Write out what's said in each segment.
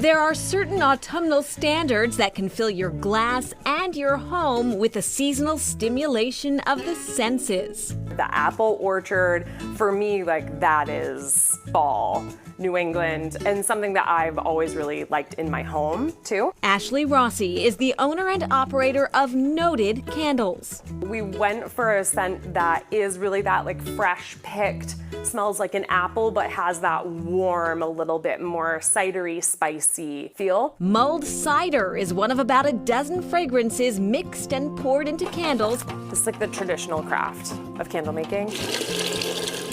There are certain autumnal standards that can fill your glass and your home with a seasonal stimulation of the senses. The apple orchard, for me, like that is fall, New England, and something that I've always really liked in my home too. Ashley Rossi is the owner and operator of Noted Candles. We went for a scent that is really that like fresh picked, smells like an apple, but has that warm, a little bit more cidery, spicy feel. Mulled cider is one of about a dozen fragrances mixed and poured into candles. This is like the traditional craft of candle making.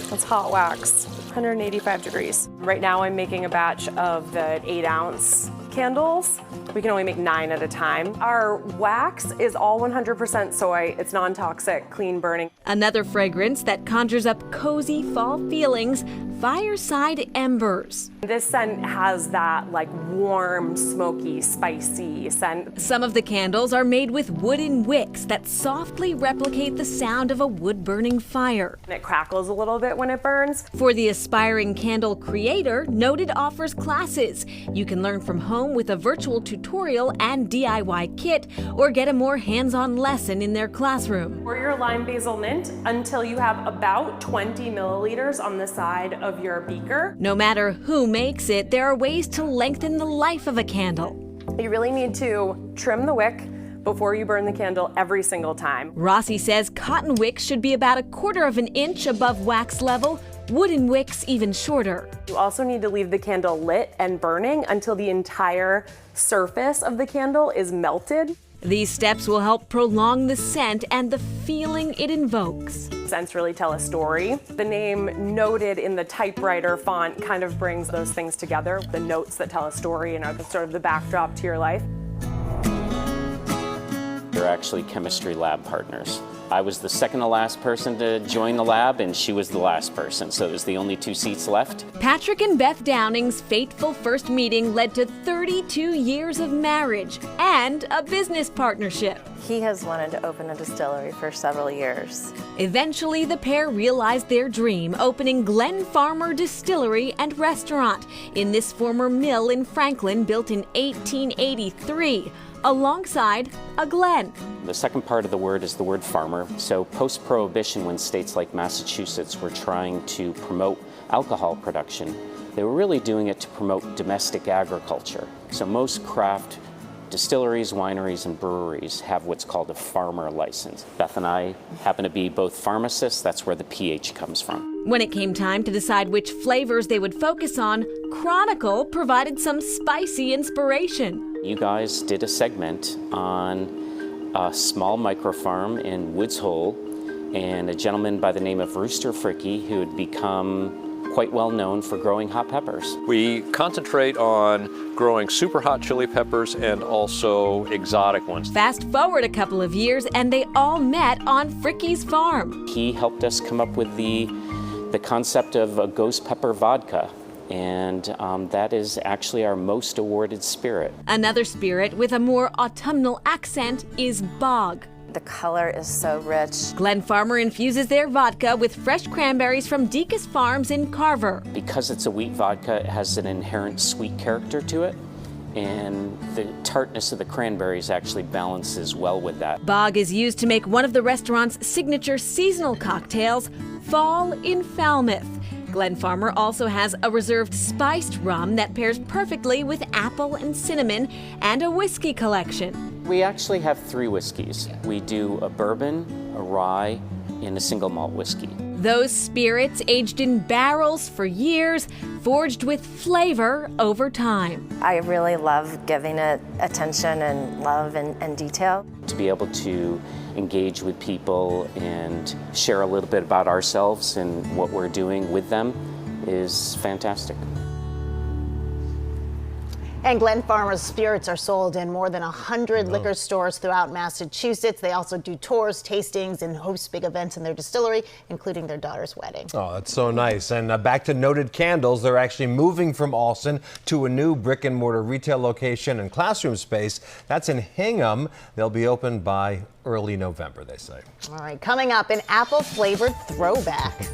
That's hot wax, 185 degrees. Right now I'm making a batch of the 8-ounce candles. We can only make 9 at a time. Our wax is all 100% soy. It's non-toxic, clean burning. Another fragrance that conjures up cozy fall feelings, Fireside Embers. This scent has that like warm, smoky, spicy scent. Some of the candles are made with wooden wicks that softly replicate the sound of a wood-burning fire. And it crackles a little bit when it burns. For the aspiring candle creator, Noted offers classes. You can learn from home with a virtual tutorial and DIY kit, or get a more hands-on lesson in their classroom. Pour your lime basil mint until you have about 20 milliliters on the side of your beaker. No matter who makes it, there are ways to lengthen the life of a candle. You really need to trim the wick before you burn the candle every single time. Rossi says cotton wicks should be about 1/4 of an inch above wax level, wooden wicks even shorter. You also need to leave the candle lit and burning until the entire surface of the candle is melted. These steps will help prolong the scent and the feeling it invokes. Scents really tell a story. The name Noted in the typewriter font kind of brings those things together. The notes that tell a story and are the sort of the backdrop to your life. They're actually chemistry lab partners. I was the second to last person to join the lab, and she was the last person, so there's the only 2 seats left. Patrick and Beth Downing's fateful first meeting led to 32 years of marriage and a business partnership. He has wanted to open a distillery for several years. Eventually, the pair realized their dream, opening Glen Farmer Distillery and Restaurant in this former mill in Franklin, built in 1883. Alongside a glen. The second part of the word is the word farmer. So post-prohibition, when states like Massachusetts were trying to promote alcohol production, they were really doing it to promote domestic agriculture. So most craft distilleries, wineries, and breweries have what's called a farmer license. Beth and I happen to be both pharmacists. That's where the PH comes from. When it came time to decide which flavors they would focus on, Chronicle provided some spicy inspiration. You guys did a segment on a small microfarm in Woods Hole and a gentleman by the name of Rooster Fricke, who had become quite well known for growing hot peppers. We concentrate on growing super hot chili peppers and also exotic ones. Fast forward a couple of years and they all met on Fricke's farm. He helped us come up with the concept of a ghost pepper vodka. And that is actually our most awarded spirit. Another spirit with a more autumnal accent is Bog. The color is so rich. Glen Farmer infuses their vodka with fresh cranberries from Deacon's Farms in Carver. Because it's a wheat vodka, it has an inherent sweet character to it, and the tartness of the cranberries actually balances well with that. Bog is used to make one of the restaurant's signature seasonal cocktails, Fall in Falmouth. Glen Farmer also has a reserved spiced rum that pairs perfectly with apple and cinnamon, and a whiskey collection. We actually have 3 whiskeys. We do a bourbon, a rye, and a single malt whiskey. Those spirits aged in barrels for years, forged with flavor over time. I really love giving it attention and love and detail. To be able to engage with people and share a little bit about ourselves and what we're doing with them is fantastic. And Glen Farmer's spirits are sold in more than 100 liquor stores throughout Massachusetts. They also do tours, tastings, and host big events in their distillery, including their daughter's wedding. Oh, that's so nice. And back to Noted Candles. They're actually moving from Alston to a new brick and mortar retail location and classroom space. That's in Hingham. They'll be open by early November, they say. All right, coming up, an apple flavored throwback.